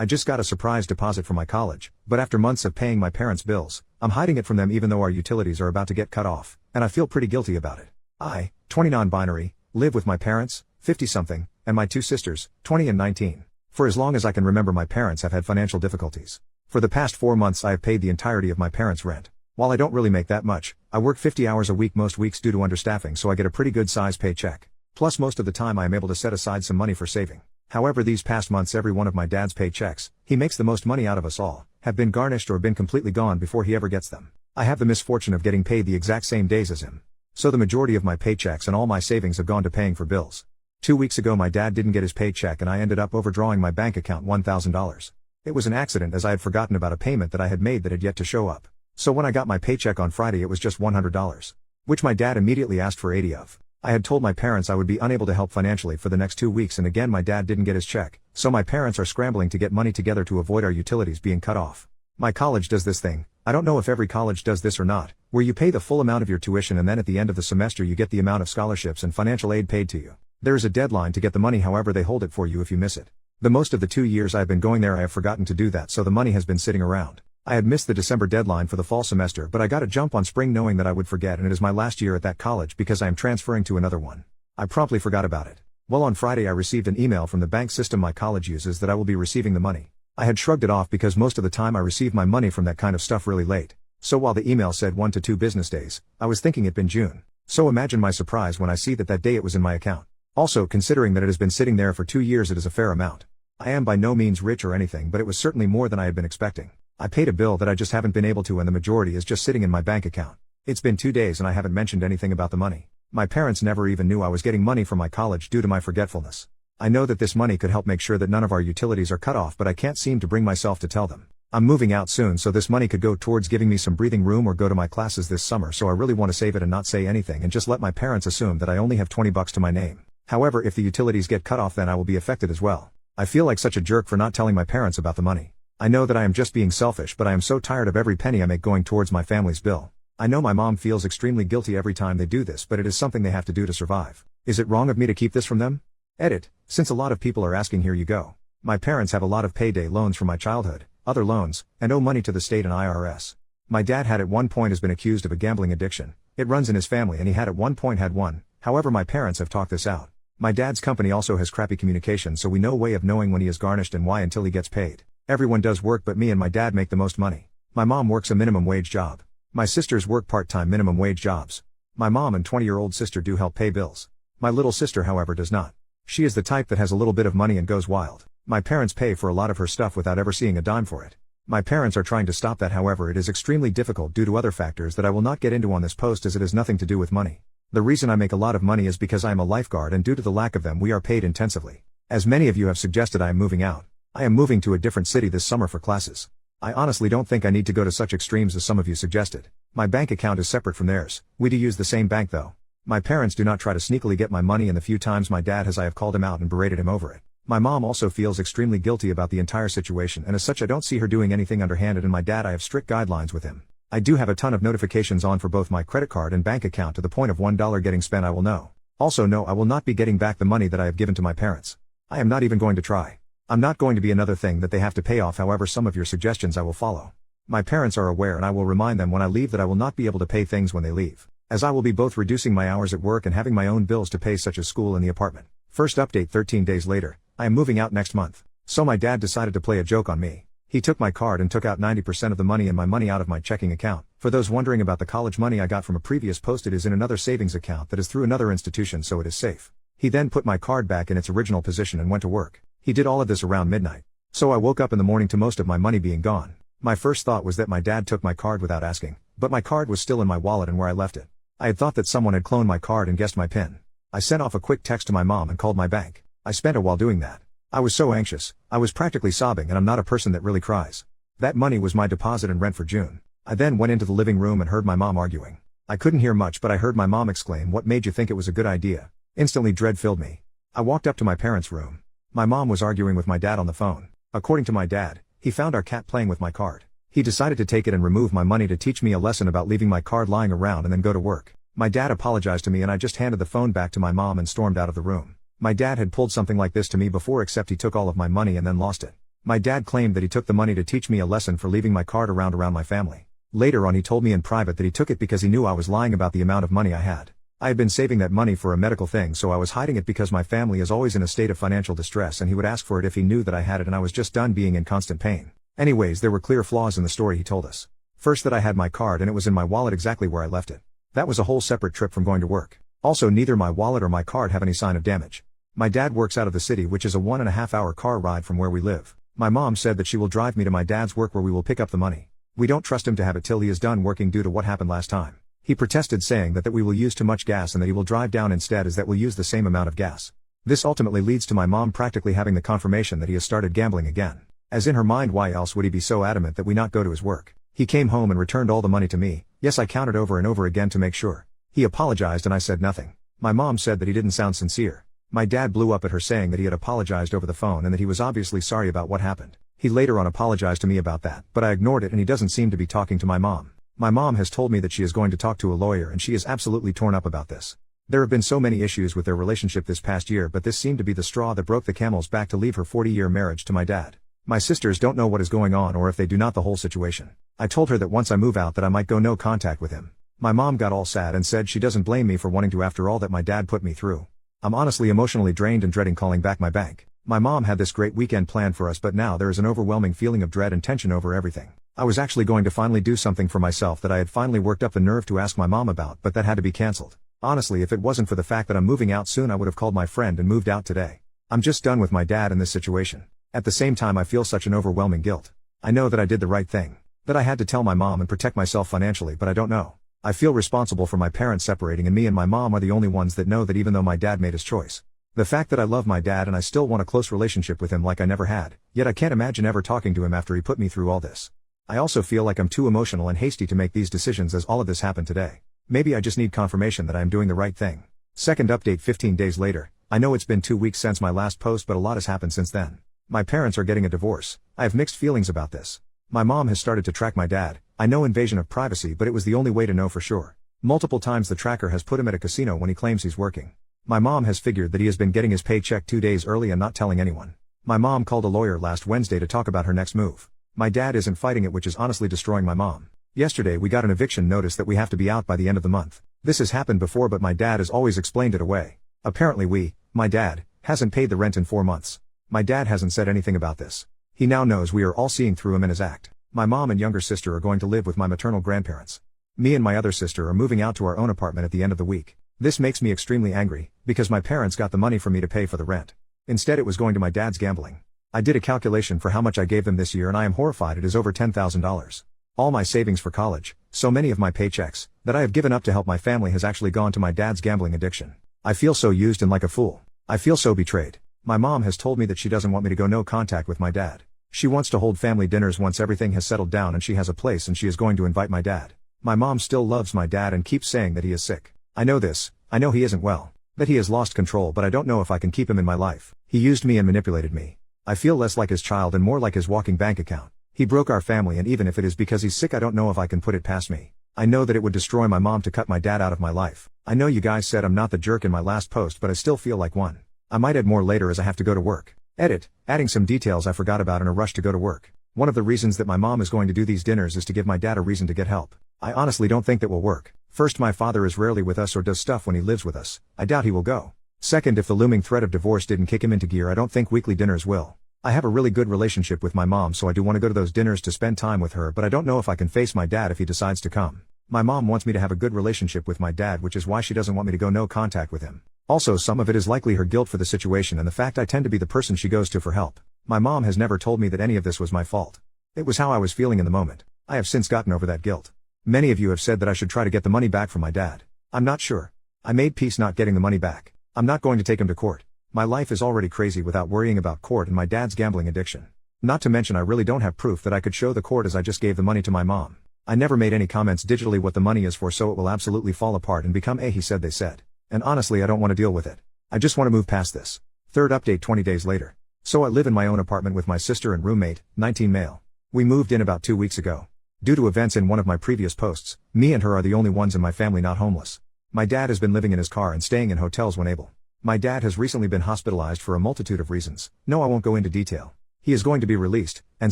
I just got a surprise deposit for my college, but after months of paying my parents' bills, I'm hiding it from them even though our utilities are about to get cut off, and I feel pretty guilty about it. I, 20 non-binary, live with my parents, 50-something, and my two sisters, 20 and 19. For as long as I can remember, my parents have had financial difficulties. For the past 4 months I have paid the entirety of my parents' rent. While I don't really make that much, I work 50 hours a week most weeks due to understaffing, so I get a pretty good size paycheck. Plus most of the time I am able to set aside some money for saving. However, these past months every one of my dad's paychecks, he makes the most money out of us all, have been garnished or been completely gone before he ever gets them. I have the misfortune of getting paid the exact same days as him. So the majority of my paychecks and all my savings have gone to paying for bills. 2 weeks ago my dad didn't get his paycheck and I ended up overdrawing my bank account $1,000. It was an accident as I had forgotten about a payment that I had made that had yet to show up. So when I got my paycheck on Friday it was just $100. Which my dad immediately asked for 80 of. I had told my parents I would be unable to help financially for the next 2 weeks, and again my dad didn't get his check, so my parents are scrambling to get money together to avoid our utilities being cut off. My college does this thing, I don't know if every college does this or not, where you pay the full amount of your tuition and then at the end of the semester you get the amount of scholarships and financial aid paid to you. There is a deadline to get the money, however they hold it for you if you miss it. The most of the 2 years I have been going there I have forgotten to do that, so the money has been sitting around. I had missed the December deadline for the fall semester, but I got a jump on spring knowing that I would forget, and it is my last year at that college because I am transferring to another one. I promptly forgot about it. Well, on Friday I received an email from the bank system my college uses that I will be receiving the money. I had shrugged it off because most of the time I receive my money from that kind of stuff really late. So while the email said 1 to 2 business days, I was thinking it'd been June. So imagine my surprise when I see that day it was in my account. Also, considering that it has been sitting there for 2 years, it is a fair amount. I am by no means rich or anything, but it was certainly more than I had been expecting. I paid a bill that I just haven't been able to, and the majority is just sitting in my bank account. It's been 2 days and I haven't mentioned anything about the money. My parents never even knew I was getting money from my college due to my forgetfulness. I know that this money could help make sure that none of our utilities are cut off, but I can't seem to bring myself to tell them. I'm moving out soon, so this money could go towards giving me some breathing room or go to my classes this summer, so I really want to save it and not say anything and just let my parents assume that I only have $20 to my name. However, if the utilities get cut off then I will be affected as well. I feel like such a jerk for not telling my parents about the money. I know that I am just being selfish, but I am so tired of every penny I make going towards my family's bill. I know my mom feels extremely guilty every time they do this, but it is something they have to do to survive. Is it wrong of me to keep this from them? Edit. Since a lot of people are asking, here you go. My parents have a lot of payday loans from my childhood, other loans, and owe money to the state and IRS. My dad had at one point has been accused of a gambling addiction. It runs in his family and he had at one point had one. However, my parents have talked this out. My dad's company also has crappy communication, so we no way of knowing when he is garnished and why until he gets paid. Everyone does work, but me and my dad make the most money. My mom works a minimum wage job. My sisters work part-time minimum wage jobs. My mom and 20-year-old sister do help pay bills. My little sister, however, does not. She is the type that has a little bit of money and goes wild. My parents pay for a lot of her stuff without ever seeing a dime for it. My parents are trying to stop that, however it is extremely difficult due to other factors that I will not get into on this post, as it has nothing to do with money. The reason I make a lot of money is because I am a lifeguard, and due to the lack of them we are paid intensively. As many of you have suggested, I am moving out. I am moving to a different city this summer for classes. I honestly don't think I need to go to such extremes as some of you suggested. My bank account is separate from theirs. We do use the same bank though. My parents do not try to sneakily get my money, and the few times my dad has I have called him out and berated him over it. My mom also feels extremely guilty about the entire situation, and as such I don't see her doing anything underhanded, and my dad, I have strict guidelines with him. I do have a ton of notifications on for both my credit card and bank account to the point of $1 getting spent I will know. Also no, I will not be getting back the money that I have given to my parents. I am not even going to try. I'm not going to be another thing that they have to pay off. However, some of your suggestions I will follow. My parents are aware, and I will remind them when I leave that I will not be able to pay things when they leave, as I will be both reducing my hours at work and having my own bills to pay, such as school and the apartment. First update 13 days later, I am moving out next month. So my dad decided to play a joke on me. He took my card and took out 90% of the money and my money out of my checking account. For those wondering about the college money I got from a previous post, it is in another savings account that is through another institution, so it is safe. He then put my card back in its original position and went to work. He did all of this around midnight. So I woke up in the morning to most of my money being gone. My first thought was that my dad took my card without asking, but my card was still in my wallet and where I left it. I had thought that someone had cloned my card and guessed my PIN. I sent off a quick text to my mom and called my bank. I spent a while doing that. I was so anxious, I was practically sobbing, and I'm not a person that really cries. That money was my deposit and rent for June. I then went into the living room and heard my mom arguing. I couldn't hear much, but I heard my mom exclaim, "What made you think it was a good idea?" Instantly dread filled me. I walked up to my parents' room. My mom was arguing with my dad on the phone. According to my dad, he found our cat playing with my card. He decided to take it and remove my money to teach me a lesson about leaving my card lying around and then go to work. My dad apologized to me and I just handed the phone back to my mom and stormed out of the room. My dad had pulled something like this to me before, except he took all of my money and then lost it. My dad claimed that he took the money to teach me a lesson for leaving my card around my family. Later on he told me in private that he took it because he knew I was lying about the amount of money I had. I had been saving that money for a medical thing, so I was hiding it because my family is always in a state of financial distress and he would ask for it if he knew that I had it and I was just done being in constant pain. Anyways, there were clear flaws in the story he told us. First, that I had my card and it was in my wallet exactly where I left it. That was a whole separate trip from going to work. Also, neither my wallet or my card have any sign of damage. My dad works out of the city, which is a 1.5 hour car ride from where we live. My mom said that she will drive me to my dad's work where we will pick up the money. We don't trust him to have it till he is done working due to what happened last time. He protested, saying that we will use too much gas and that he will drive down instead, as that will use the same amount of gas. This ultimately leads to my mom practically having the confirmation that he has started gambling again. As in her mind, why else would he be so adamant that we not go to his work? He came home and returned all the money to me. Yes, I counted over and over again to make sure. He apologized and I said nothing. My mom said that he didn't sound sincere. My dad blew up at her, saying that he had apologized over the phone and that he was obviously sorry about what happened. He later on apologized to me about that, but I ignored it and he doesn't seem to be talking to my mom. My mom has told me that she is going to talk to a lawyer and she is absolutely torn up about this. There have been so many issues with their relationship this past year, but this seemed to be the straw that broke the camel's back to leave her 40-year marriage to my dad. My sisters don't know what is going on, or if they do not, the whole situation. I told her that once I move out that I might go no contact with him. My mom got all sad and said she doesn't blame me for wanting to after all that my dad put me through. I'm honestly emotionally drained and dreading calling back my bank. My mom had this great weekend planned for us, but now there is an overwhelming feeling of dread and tension over everything. I was actually going to finally do something for myself that I had finally worked up the nerve to ask my mom about, but that had to be cancelled. Honestly, if it wasn't for the fact that I'm moving out soon, I would have called my friend and moved out today. I'm just done with my dad in this situation. At the same time, I feel such an overwhelming guilt. I know that I did the right thing. That I had to tell my mom and protect myself financially, but I don't know. I feel responsible for my parents separating, and me and my mom are the only ones that know that, even though my dad made his choice. The fact that I love my dad and I still want a close relationship with him like I never had, yet I can't imagine ever talking to him after he put me through all this. I also feel like I'm too emotional and hasty to make these decisions, as all of this happened today. Maybe I just need confirmation that I am doing the right thing. Second update 15 days later. I know it's been 2 weeks since my last post, but a lot has happened since then. My parents are getting a divorce. I have mixed feelings about this. My mom has started to track my dad. I know, invasion of privacy, but it was the only way to know for sure. Multiple times the tracker has put him at a casino when he claims he's working. My mom has figured that he has been getting his paycheck 2 days early and not telling anyone. My mom called a lawyer last Wednesday to talk about her next move. My dad isn't fighting it, which is honestly destroying my mom. Yesterday we got an eviction notice that we have to be out by the end of the month. This has happened before, but my dad has always explained it away. Apparently my dad, hasn't paid the rent in 4 months. My dad hasn't said anything about this. He now knows we are all seeing through him and his act. My mom and younger sister are going to live with my maternal grandparents. Me and my other sister are moving out to our own apartment at the end of the week. This makes me extremely angry, because my parents got the money for me to pay for the rent. Instead it was going to my dad's gambling. I did a calculation for how much I gave them this year and I am horrified. It is over $10,000. All my savings for college, so many of my paychecks, that I have given up to help my family has actually gone to my dad's gambling addiction. I feel so used and like a fool. I feel so betrayed. My mom has told me that she doesn't want me to go no contact with my dad. She wants to hold family dinners once everything has settled down and she has a place, and she is going to invite my dad. My mom still loves my dad and keeps saying that he is sick. I know this. I know he isn't well. That he has lost control, but I don't know if I can keep him in my life. He used me and manipulated me. I feel less like his child and more like his walking bank account. He broke our family, and even if it is because he's sick, I don't know if I can put it past me. I know that it would destroy my mom to cut my dad out of my life. I know you guys said I'm not the jerk in my last post, but I still feel like one. I might add more later as I have to go to work. Edit, adding some details I forgot about in a rush to go to work. One of the reasons that my mom is going to do these dinners is to give my dad a reason to get help. I honestly don't think that will work. First, my father is rarely with us or does stuff when he lives with us. I doubt he will go. Second, if the looming threat of divorce didn't kick him into gear, I don't think weekly dinners will. I have a really good relationship with my mom, so I do want to go to those dinners to spend time with her, but I don't know if I can face my dad if he decides to come. My mom wants me to have a good relationship with my dad, which is why she doesn't want me to go no contact with him. Also, some of it is likely her guilt for the situation and the fact I tend to be the person she goes to for help. My mom has never told me that any of this was my fault. It was how I was feeling in the moment. I have since gotten over that guilt. Many of you have said that I should try to get the money back from my dad. I'm not sure. I made peace not getting the money back. I'm not going to take him to court. My life is already crazy without worrying about court and my dad's gambling addiction. Not to mention, I really don't have proof that I could show the court, as I just gave the money to my mom. I never made any comments digitally what the money is for, so it will absolutely fall apart and become a he said they said. And honestly, I don't want to deal with it. I just want to move past this. Third update 20 days later. So I live in my own apartment with my sister and roommate, 19 male. We moved in about 2 weeks ago. Due to events in one of my previous posts, me and her are the only ones in my family not homeless. My dad has been living in his car and staying in hotels when able. My dad has recently been hospitalized for a multitude of reasons. No, I won't go into detail. He is going to be released, and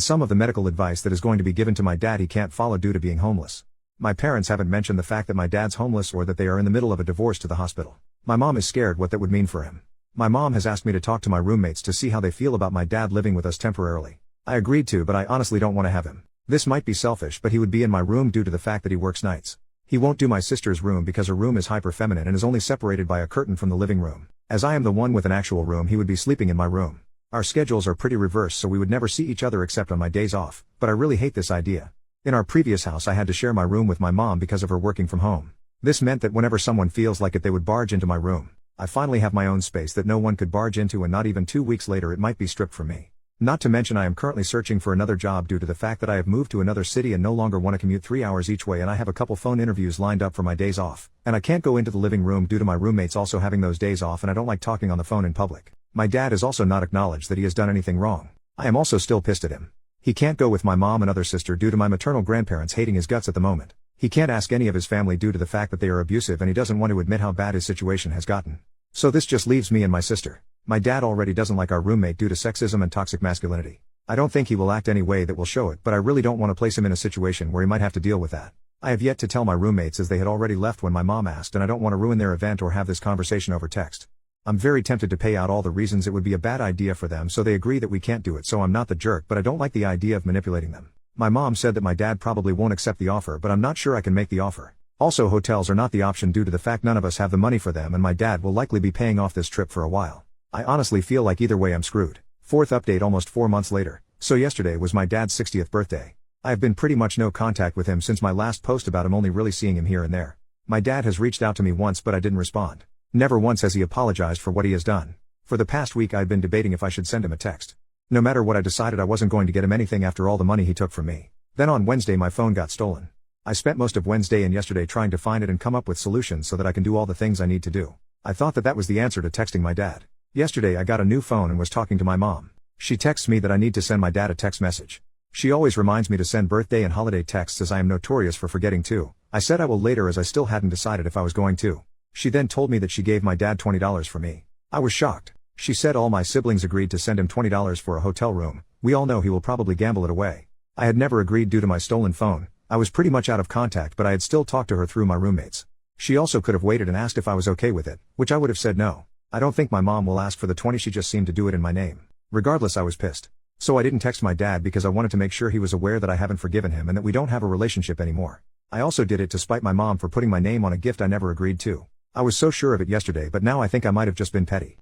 some of the medical advice that is going to be given to my dad he can't follow due to being homeless. My parents haven't mentioned the fact that my dad's homeless or that they are in the middle of a divorce to the hospital. My mom is scared what that would mean for him. My mom has asked me to talk to my roommates to see how they feel about my dad living with us temporarily. I agreed to, but I honestly don't want to have him. This might be selfish, but he would be in my room due to the fact that he works nights. He won't do my sister's room because her room is hyper feminine and is only separated by a curtain from the living room. As I am the one with an actual room, he would be sleeping in my room. Our schedules are pretty reversed, so we would never see each other except on my days off, but I really hate this idea. In our previous house I had to share my room with my mom because of her working from home. This meant that whenever someone feels like it they would barge into my room. I finally have my own space that no one could barge into, and not even 2 weeks later it might be stripped from me. Not to mention I am currently searching for another job due to the fact that I have moved to another city and no longer want to commute 3 hours each way, and I have a couple phone interviews lined up for my days off, and I can't go into the living room due to my roommates also having those days off, and I don't like talking on the phone in public. My dad has also not acknowledged that he has done anything wrong. I am also still pissed at him. He can't go with my mom and other sister due to my maternal grandparents hating his guts at the moment. He can't ask any of his family due to the fact that they are abusive, and he doesn't want to admit how bad his situation has gotten. So this just leaves me and my sister. My dad already doesn't like our roommate due to sexism and toxic masculinity. I don't think he will act any way that will show it, but I really don't want to place him in a situation where he might have to deal with that. I have yet to tell my roommates as they had already left when my mom asked, and I don't want to ruin their event or have this conversation over text. I'm very tempted to pay out all the reasons it would be a bad idea for them so they agree that we can't do it, so I'm not the jerk, but I don't like the idea of manipulating them. My mom said that my dad probably won't accept the offer, but I'm not sure I can make the offer. Also, hotels are not the option due to the fact none of us have the money for them, and my dad will likely be paying off this trip for a while. I honestly feel like either way I'm screwed. Fourth update almost 4 months later. So yesterday was my dad's 60th birthday. I have been pretty much no contact with him since my last post about him, only really seeing him here and there. My dad has reached out to me once, but I didn't respond. Never once has he apologized for what he has done. For the past week I'd been debating if I should send him a text. No matter what, I decided I wasn't going to get him anything after all the money he took from me. Then on Wednesday my phone got stolen. I spent most of Wednesday and yesterday trying to find it and come up with solutions so that I can do all the things I need to do. I thought that was the answer to texting my dad. Yesterday I got a new phone and was talking to my mom. She texts me that I need to send my dad a text message. She always reminds me to send birthday and holiday texts as I am notorious for forgetting too. I said I will later as I still hadn't decided if I was going to. She then told me that she gave my dad $20 for me. I was shocked. She said all my siblings agreed to send him $20 for a hotel room. We all know he will probably gamble it away. I had never agreed due to my stolen phone. I was pretty much out of contact, but I had still talked to her through my roommates. She also could have waited and asked if I was okay with it, which I would have said no. I don't think my mom will ask for the 20, she just seemed to do it in my name. Regardless, I was pissed. So I didn't text my dad because I wanted to make sure he was aware that I haven't forgiven him and that we don't have a relationship anymore. I also did it to spite my mom for putting my name on a gift I never agreed to. I was so sure of it yesterday, but now I think I might have just been petty.